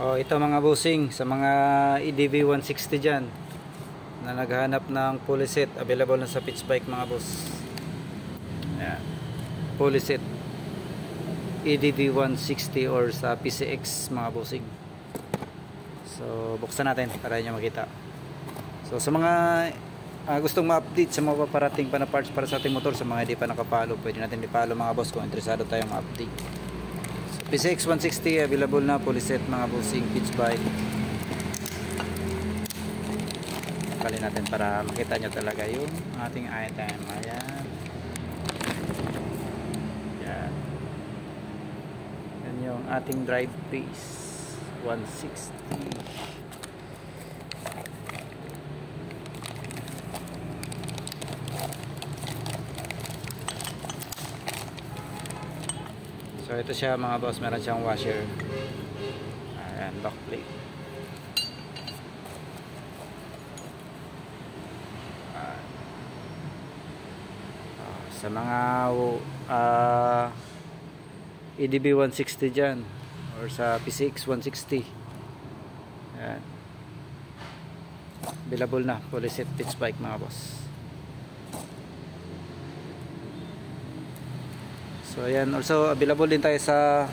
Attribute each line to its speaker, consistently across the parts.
Speaker 1: Oh, ito mga bossing sa mga EDV 160 dyan na naghahanap ng pulley set, available na sa pitch bike mga boss. Ayan, pulley set EDV 160 or sa PCX mga bossing. So buksan natin para nyo makita. So sa mga gustong ma-update sa mga paparating pa na parts para sa ating motor, sa mga hindi pa nakapalo, pwede natin i-follow mga boss kung interesado tayong ma-update. PCX 160 available na, pulley set mga bossing, pitch bike. Kali natin para makita nyo talaga yung ating item. Ayan. Ayan. Yan yung ating drive base 160. So ito siya mga boss, meron siyang washer. Ayan, back plate. Sa mga EDB 160 dyan or sa PCX 160, ayan, available na pulley set pitch bike mga boss. So ayan, also available din tayo sa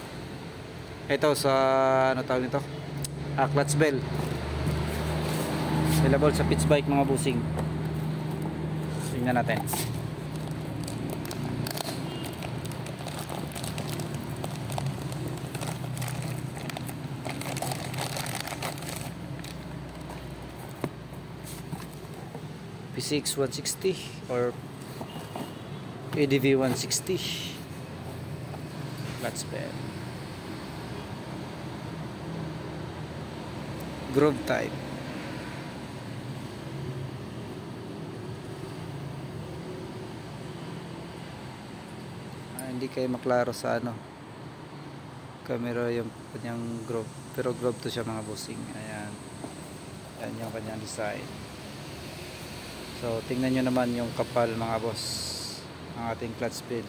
Speaker 1: ito, sa ano tawag nito, clutch bell, available sa pitch bike mga bossing. Tingnan natin. PCX 160 or EDV 160 clutch bell, groove type. Hindi kayo maklaro sa ano camera yung kanyang groove, pero groove to siya mga bossing. Ayan, yan yung kanyang design. So tingnan nyo naman yung kapal mga boss ang ating clutch bell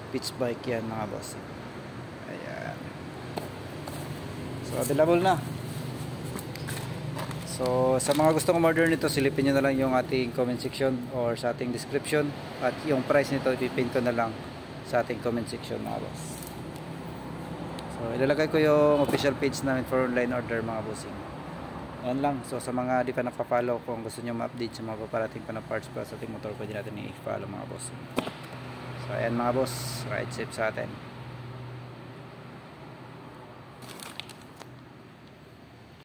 Speaker 1: pitch bike yan mga boss. Ayan, so available na. So sa mga gustong umorder nito, silipin nyo na lang yung ating comment section or sa ating description, at yung price nito ipipin ko na lang sa ating comment section mga boss. So ilalagay ko yung official page namin for online order mga bossing. Ayan lang. So sa mga di pa nakapollow, kung gusto nyo ma-update sa mga paparating pa na parts para sa ating motor, pwede natin i-follow mga boss. So ayan mga boss, ride safe sa atin.